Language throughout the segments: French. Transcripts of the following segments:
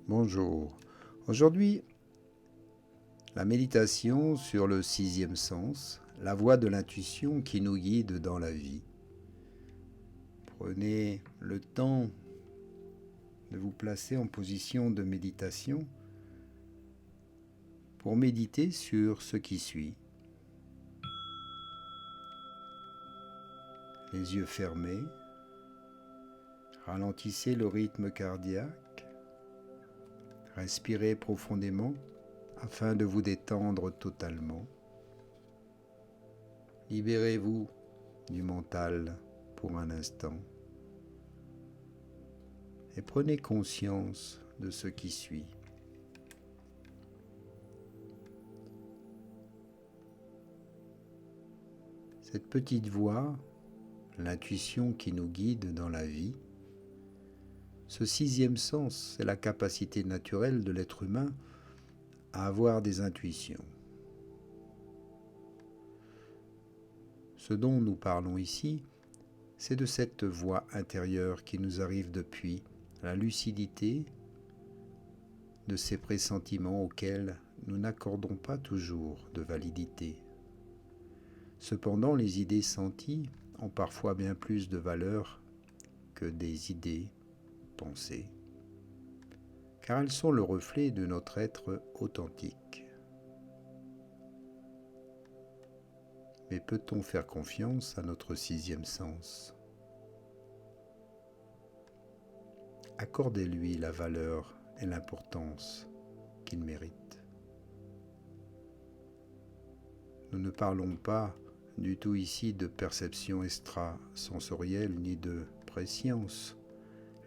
Bonjour. Aujourd'hui, la méditation sur le sixième sens, la voie de l'intuition qui nous guide dans la vie. Prenez le temps de vous placer en position de méditation pour méditer sur ce qui suit. Les yeux fermés, ralentissez le rythme cardiaque, respirez profondément afin de vous détendre totalement. Libérez-vous du mental pour un instant et prenez conscience de ce qui suit. Cette petite voix, l'intuition qui nous guide dans la vie, ce sixième sens, c'est la capacité naturelle de l'être humain à avoir des intuitions. Ce dont nous parlons ici, c'est de cette voix intérieure qui nous arrive depuis la lucidité de ces pressentiments auxquels nous n'accordons pas toujours de validité. Cependant, les idées senties ont parfois bien plus de valeur que des idées pensées, car elles sont le reflet de notre être authentique. Mais peut-on faire confiance à notre sixième sens ? Accordez-lui la valeur et l'importance qu'il mérite. Nous ne parlons pas du tout ici de perception extrasensorielle ni de préscience.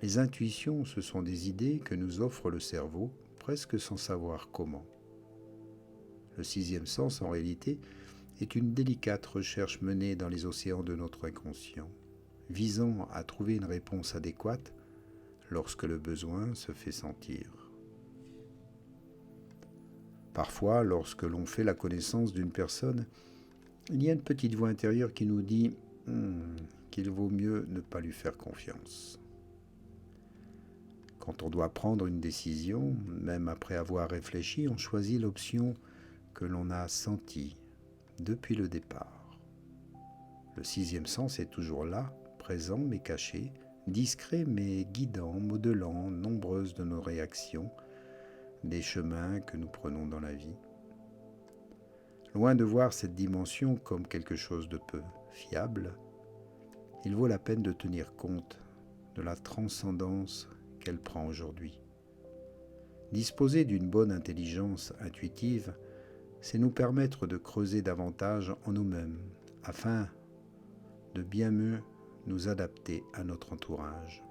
Les intuitions, ce sont des idées que nous offre le cerveau, presque sans savoir comment. Le sixième sens, en réalité, est une délicate recherche menée dans les océans de notre inconscient, visant à trouver une réponse adéquate lorsque le besoin se fait sentir. Parfois, lorsque l'on fait la connaissance d'une personne, il y a une petite voix intérieure qui nous dit qu'il vaut mieux ne pas lui faire confiance. Quand on doit prendre une décision, même après avoir réfléchi, on choisit l'option que l'on a sentie depuis le départ. Le sixième sens est toujours là, présent mais caché, discret mais guidant, modelant nombreuses de nos réactions, des chemins que nous prenons dans la vie. Loin de voir cette dimension comme quelque chose de peu fiable, il vaut la peine de tenir compte de la transcendance qu'elle prend aujourd'hui. Disposer d'une bonne intelligence intuitive, c'est nous permettre de creuser davantage en nous-mêmes, afin de bien mieux nous adapter à notre entourage.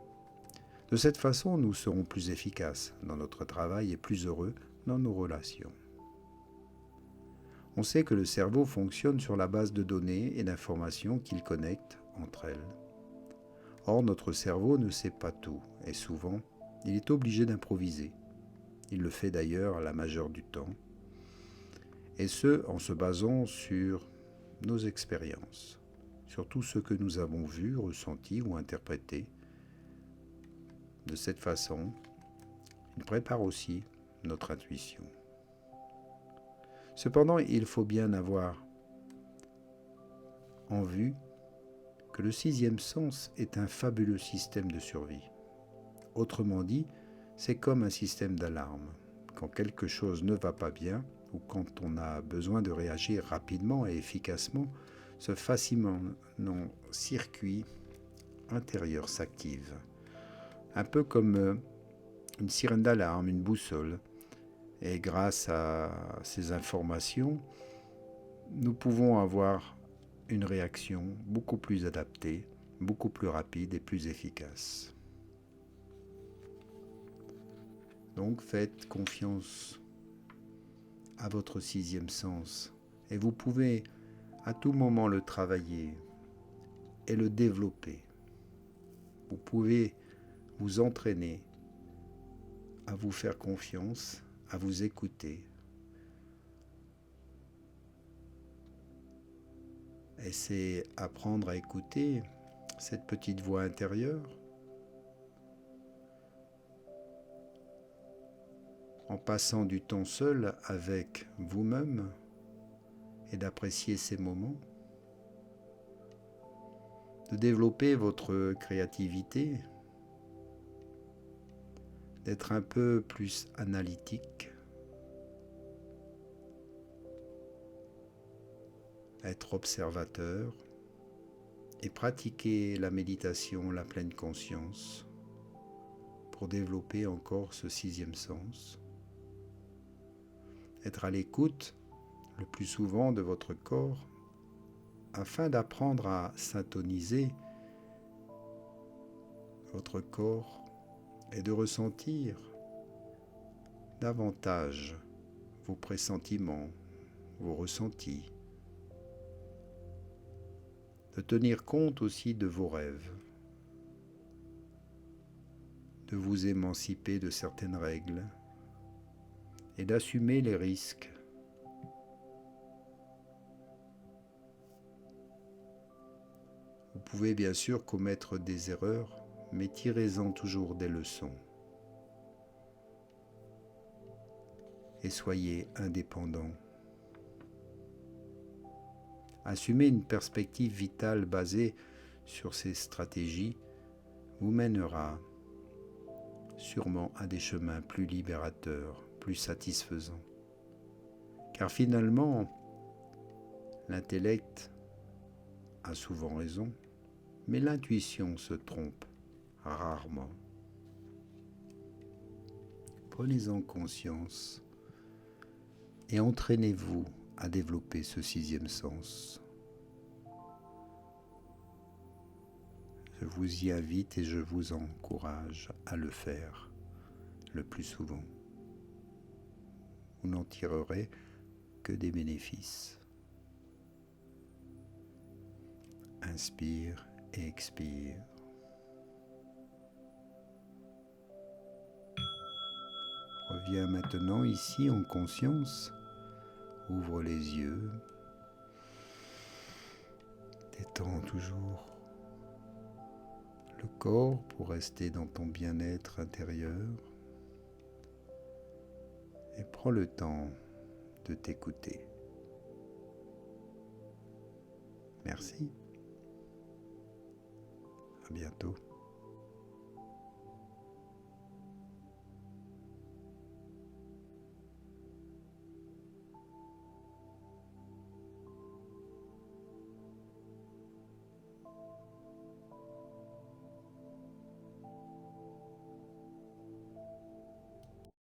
De cette façon, nous serons plus efficaces dans notre travail et plus heureux dans nos relations. On sait que le cerveau fonctionne sur la base de données et d'informations qu'il connecte entre elles. Or, notre cerveau ne sait pas tout et souvent, il est obligé d'improviser. Il le fait d'ailleurs la majeure du temps, et ce, en se basant sur nos expériences, sur tout ce que nous avons vu, ressenti ou interprété. De cette façon, il prépare aussi notre intuition. Cependant, il faut bien avoir en vue que le sixième sens est un fabuleux système de survie. Autrement dit, c'est comme un système d'alarme. Quand quelque chose ne va pas bien, ou quand on a besoin de réagir rapidement et efficacement, ce fascinant circuit intérieur s'active. Un peu comme une sirène d'alarme, une boussole. Et grâce à ces informations, nous pouvons avoir une réaction beaucoup plus adaptée, beaucoup plus rapide et plus efficace. Donc faites confiance à votre sixième sens et vous pouvez à tout moment le travailler et le développer. Vous pouvez vous entraîner à vous faire confiance, à vous écouter. Et c'est apprendre à écouter cette petite voix intérieure en passant du temps seul avec vous-même et d'apprécier ces moments, de développer votre créativité, d'être un peu plus analytique, être observateur et pratiquer la méditation, la pleine conscience pour développer encore ce sixième sens. Être à l'écoute le plus souvent de votre corps afin d'apprendre à syntoniser votre corps et de ressentir davantage vos pressentiments, vos ressentis, de tenir compte aussi de vos rêves, de vous émanciper de certaines règles et d'assumer les risques. Vous pouvez bien sûr commettre des erreurs, mais tirez-en toujours des leçons. Et soyez indépendant. Assumer une perspective vitale basée sur ces stratégies vous mènera sûrement à des chemins plus libérateurs, plus satisfaisants. Car finalement, l'intellect a souvent raison, mais l'intuition se trompe rarement. Prenez-en conscience et entraînez-vous à développer ce sixième sens. Je vous y invite et je vous encourage à le faire le plus souvent. Vous n'en tirerez que des bénéfices. Inspire et expire. Reviens maintenant ici en conscience. Ouvre les yeux. Détends toujours le corps pour rester dans ton bien-être intérieur. Et prends le temps de t'écouter. Merci. À bientôt.